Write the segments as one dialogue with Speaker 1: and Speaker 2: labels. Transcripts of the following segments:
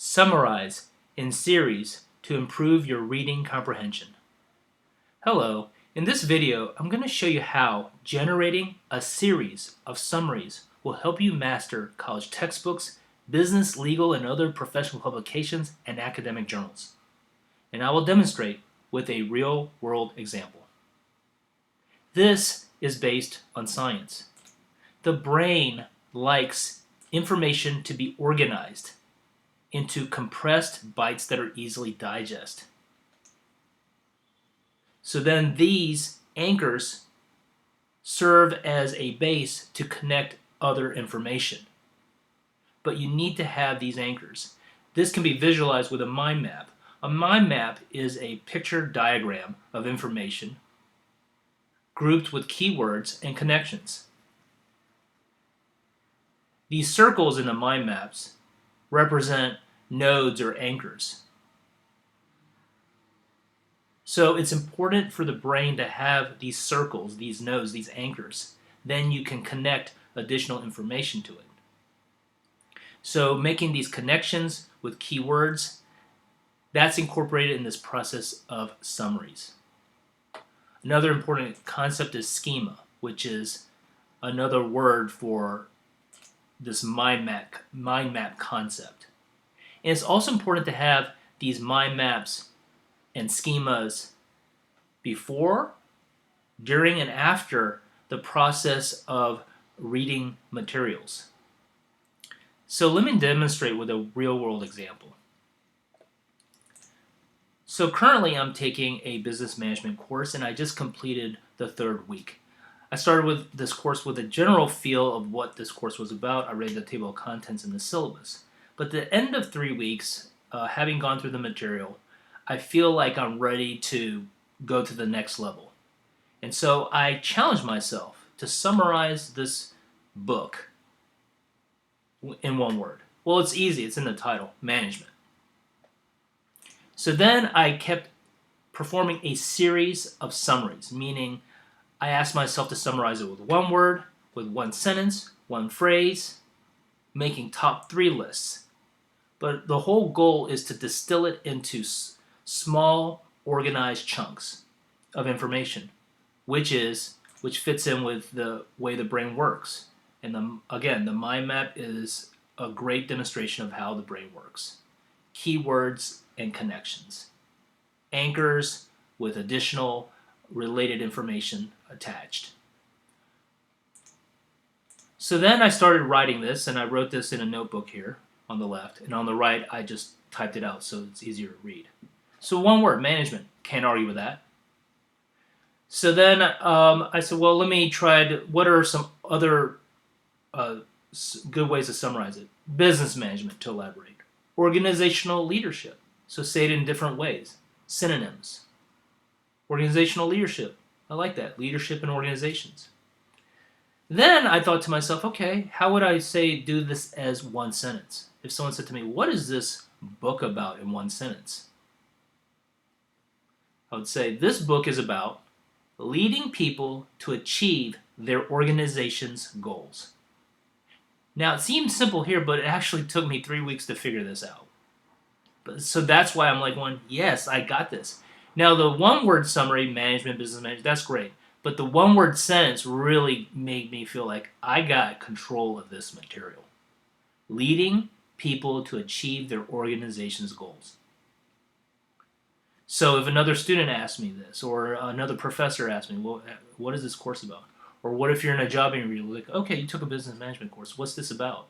Speaker 1: Summarize in series to improve your reading comprehension. Hello, in this video I'm going to show you how generating a series of summaries will help you master college textbooks, business, legal, and other professional publications and academic journals. And I will demonstrate with a real-world example. This is based on science. The brain likes information to be organized into compressed bytes that are easily digested. So then these anchors serve as a base to connect other information. But you need to have these anchors. This can be visualized with a mind map. A mind map is a picture diagram of information grouped with keywords and connections. These circles in the mind maps represent nodes or anchors. So it's important for the brain to have these circles, these nodes, these anchors. Then you can connect additional information to it. So making these connections with keywords, that's incorporated in this process of summaries. Another important concept is schema, which is another word for this mind map concept. And it's also important to have these mind maps and schemas before, during, and after the process of reading materials. So let me demonstrate with a real-world example. So currently I'm taking a business management course and I just completed the third week. I started with this course with a general feel of what this course was about. I read the table of contents and the syllabus. But at the end of 3 weeks, having gone through the material, I feel like I'm ready to go to the next level. And so I challenged myself to summarize this book in one word. Well, it's easy. It's in the title, management. So then I kept performing a series of summaries, meaning I asked myself to summarize it with one word, with one sentence, one phrase, making top 3 lists. But the whole goal is to distill it into small, organized chunks of information, which fits in with the way the brain works. And again, the mind map is a great demonstration of how the brain works. Keywords and connections. Anchors with additional related information attached. So then I started writing this, and I wrote this in a notebook here on the left, and on the right I just typed it out so it's easier to read. So one word, management. Can't argue with that. So then I said, well, let me try what are some other good ways to summarize it? Business management, to elaborate. Organizational leadership. So say it in different ways. Synonyms. Organizational leadership. I like that. Leadership in organizations. Then I thought to myself, okay, how would I do this as one sentence? If someone said to me, what is this book about in one sentence? I would say this book is about leading people to achieve their organization's goals. Now it seems simple here, but it actually took me 3 weeks to figure this out. So that's why I'm like, yes, I got this. Now the one-word summary, management, business management, that's great. But the one-word sentence really made me feel like I got control of this material. Leading people to achieve their organization's goals. So if another student asked me this, or another professor asked me, well, what is this course about? Or what if you're in a job interview, like, okay, you took a business management course. What's this about?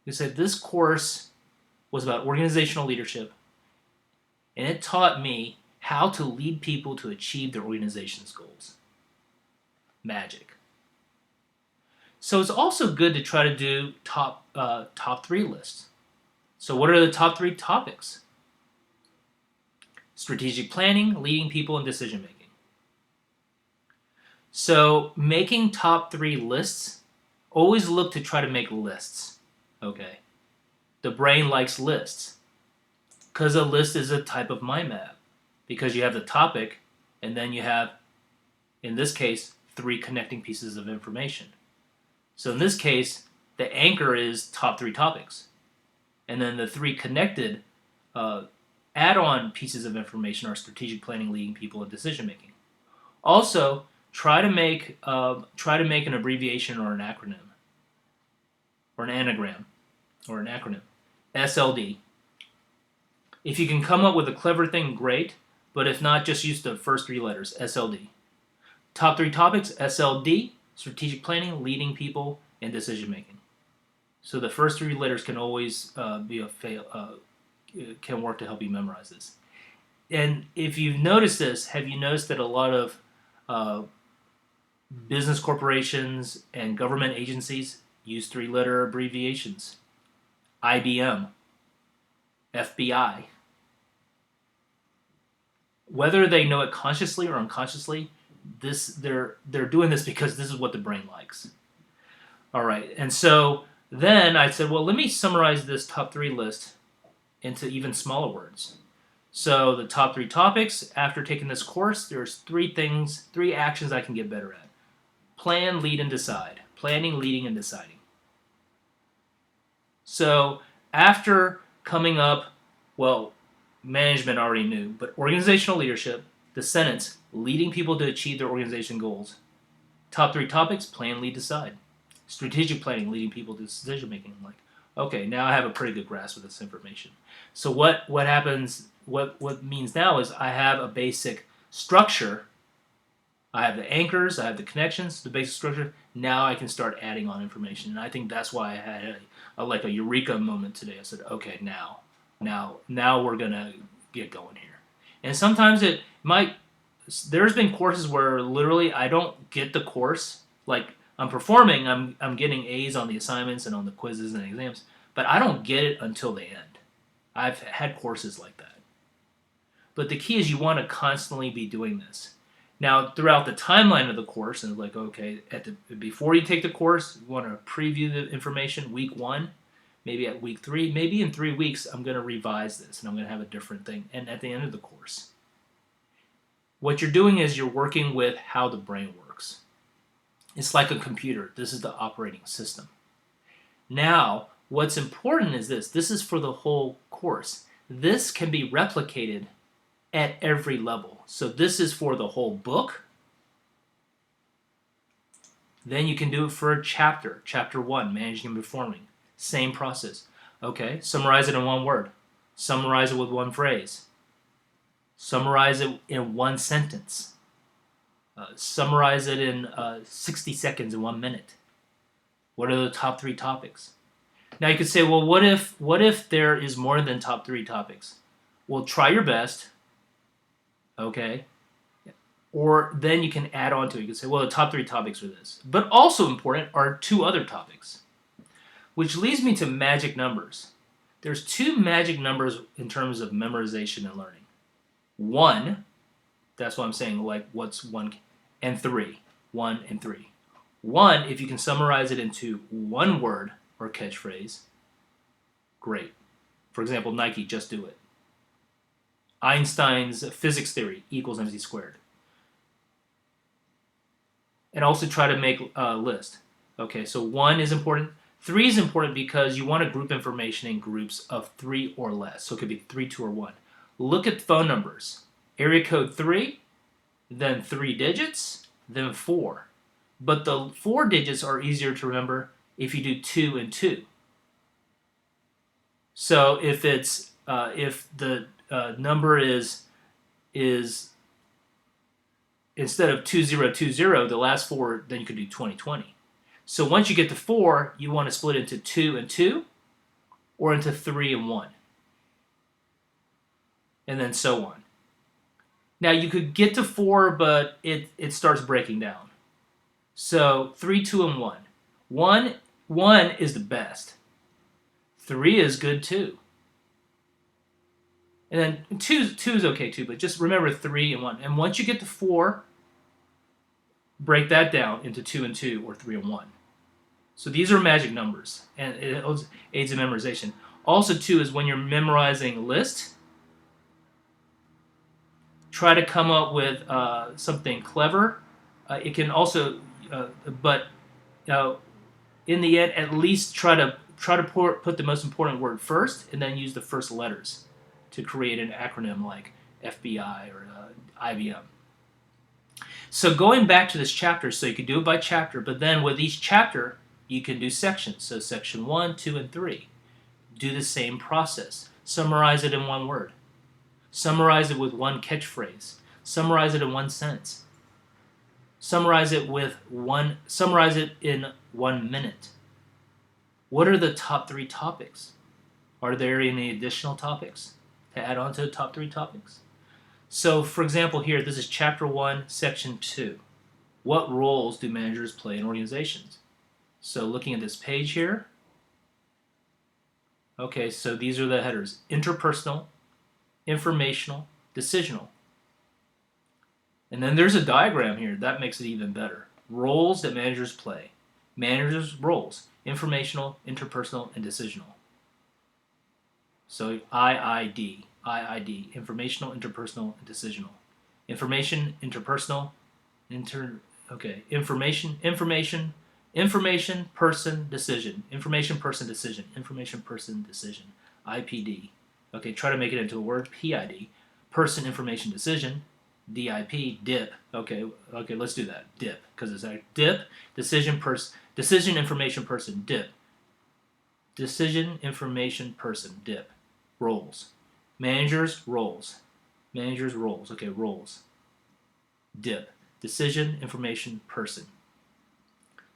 Speaker 1: You said this course was about organizational leadership, and it taught me how to lead people to achieve their organization's goals. Magic. So it's also good to try to do top 3 lists. So what are the top 3 topics? Strategic planning, leading people, and decision making. So making top 3 lists, always look to try to make lists. Okay. The brain likes lists because a list is a type of mind map. Because you have the topic, and then you have, in this case, 3 connecting pieces of information. So in this case, the anchor is top 3 topics. And then the three connected add-on pieces of information are strategic planning, leading people, and decision making. Also, try to make an abbreviation or an acronym, or an anagram, or an acronym. SLD. If you can come up with a clever thing, great. But if not, just use the first three letters, SLD. Top three topics, SLD, strategic planning, leading people, and decision making. So the first three letters can always can work to help you memorize this. And if you've noticed this, have you noticed that a lot of business corporations and government agencies use three-letter abbreviations? IBM, FBI. Whether they know it consciously or unconsciously, they're doing this because this is what the brain likes. All right, and so then I said, well, let me summarize this top three list into even smaller words. So the top three topics, after taking this course, there's three actions I can get better at. Plan, lead, and decide. Planning, leading, and deciding. So after coming up, well, management already knew, but organizational leadership, the sentence, leading people to achieve their organization goals. Top three topics, plan, lead, decide. Strategic planning, leading people to decision making. I'm like, okay, now I have a pretty good grasp of this information. So what happens, what means now is I have a basic structure. I have the anchors, I have the connections, the basic structure. Now I can start adding on information. And I think that's why I had a eureka moment today. I said, okay, now we're going to get going here. And sometimes there's been courses where literally I don't get the course. Like I'm performing, I'm getting A's on the assignments and on the quizzes and exams, but I don't get it until the end. I've had courses like that. But the key is you want to constantly be doing this. Now, throughout the timeline of the course, and like, okay, before you take the course, you want to preview the information week 1, maybe at week 3, maybe in 3 weeks, I'm going to revise this and I'm going to have a different thing. And at the end of the course, what you're doing is you're working with how the brain works. It's like a computer. This is the operating system. Now, what's important is this. This is for the whole course. This can be replicated at every level. So this is for the whole book. Then you can do it for a chapter. Chapter 1, managing and performing. Same process. Okay, summarize it in one word. Summarize it with one phrase. Summarize it in one sentence. Summarize it in 60 seconds in 1 minute. What are the top 3 topics? Now you could say, well, what if there is more than top 3 topics? Well, try your best. Okay. Or then you can add on to it. You can say, well, the top 3 topics are this. But also important are 2 other topics. Which leads me to magic numbers. There's 2 magic numbers in terms of memorization and learning. 1, that's what I'm saying, like what's 1, and 3. 1 and 3. 1, if you can summarize it into one word or catchphrase, great. For example, Nike, just do it. Einstein's physics theory equals mc squared. And also try to make a list. Okay, so 1 is important. 3 is important because you want to group information in groups of 3 or less. So it could be 3, 2, or 1. Look at phone numbers. Area code 3, then 3 digits, then 4. But the 4 digits are easier to remember if you do 2 and 2. So if it's if the number is instead of 2020, the last 4, then you could do 2020. So once you get to 4, you want to split into 2 and 2, or into 3 and 1, and then so on. Now you could get to 4, but it starts breaking down. So 3, 2, and 1. 1 is the best. 3 is good too. And then 2 is okay too, but just remember 3 and 1. And once you get to 4, break that down into 2 and 2 or 3 and 1. So these are magic numbers, and it aids in memorization. Also, too, is when you're memorizing a list, try to come up with something clever. It can also, but in the end, at least try to put the most important word first, and then use the first letters to create an acronym like FBI or IBM. So going back to this chapter, so you could do it by chapter, but then with each chapter, you can do sections. So section 1, 2, and 3. Do the same process. Summarize it in one word. Summarize it with one catchphrase. Summarize it in one sentence. Summarize it in 1 minute. What are the top 3 topics? Are there any additional topics to add on to the top 3 topics? So, for example, here, this is Chapter 1, Section 2. What roles do managers play in organizations? So, looking at this page here, okay, so these are the headers. Interpersonal, informational, decisional. And then there's a diagram here. That makes it even better. Roles that managers play. Managers' roles. Informational, interpersonal, and decisional. So IID, informational, interpersonal, and decisional. Information, interpersonal, information, person, decision. Information, person, decision. Information, person, decision. IPD. Okay, try to make it into a word. PID. Person, information, decision. DIP, DIP. Okay, let's do that. DIP, because it's like DIP, decision, information, person, DIP. Decision, information, person, DIP. Roles. Managers, roles. Managers, roles. Okay, roles. DIP. Decision, information, person.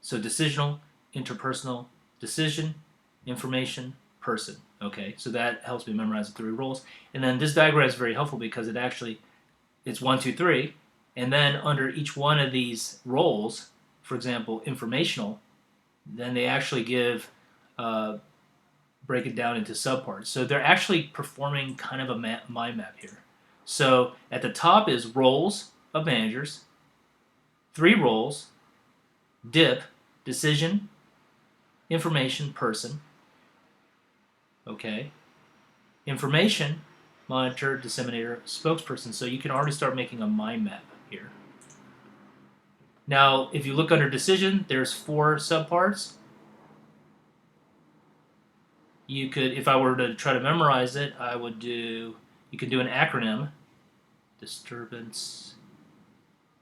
Speaker 1: So decisional, interpersonal, decision, information, person. Okay, so that helps me memorize the 3 roles. And then this diagram is very helpful because it's 1, 2, 3, and then under each one of these roles, for example, informational, then they actually break it down into subparts. So they're actually performing kind of a mind map here. So at the top is roles of managers, 3 roles, DIP, decision, information, person, okay, information, monitor, disseminator, spokesperson. So you can already start making a mind map here. Now, if you look under decision, there's 4 subparts. You could, if I were to try to memorize it, you could do an acronym. Disturbance,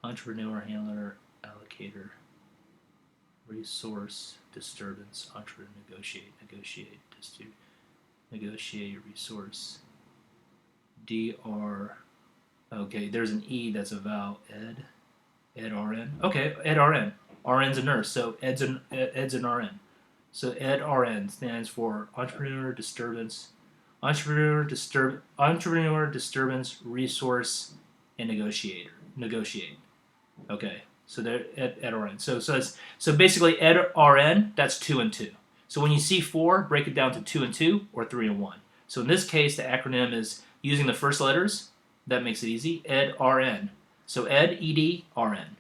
Speaker 1: entrepreneur, handler, allocator, resource, disturbance, entrepreneur, negotiate, resource. DR, okay, there's an E that's a vowel, ed-RN. Okay, ed-RN. RN's a nurse, so ed's an RN. So ed-RN stands for entrepreneur disturbance, resource, and negotiate. Okay, so they're ed-RN. So basically ed-RN, that's 2 and 2. So when you see 4, break it down to 2 and 2 or 3 and 1. So in this case, the acronym is using the first letters. That makes it easy. ed-RN. So ed, ed, RN.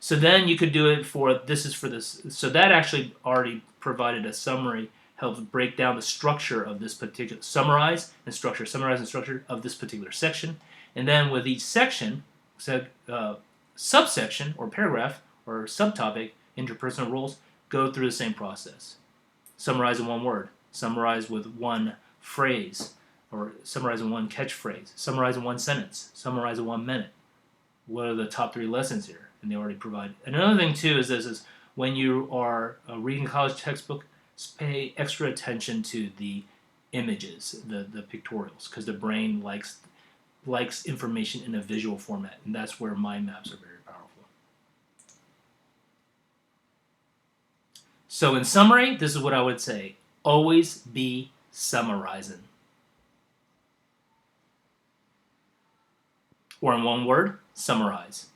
Speaker 1: So then you could do it for this. So that actually already provided a summary, helps break down the structure of this particular, summarize and structure of this particular section. And then with each section, subsection or paragraph or subtopic, interpersonal roles, go through the same process. Summarize in one word, summarize with one phrase, or summarize in one catchphrase, summarize in one sentence, summarize in 1 minute. What are the top 3 lessons here? And they already provide. And another thing too is when you are reading a college textbook, pay extra attention to the images, the pictorials, because the brain likes information in a visual format, and that's where mind maps are very powerful. So in summary, this is what I would say. Always be summarizing. Or in one word, summarize.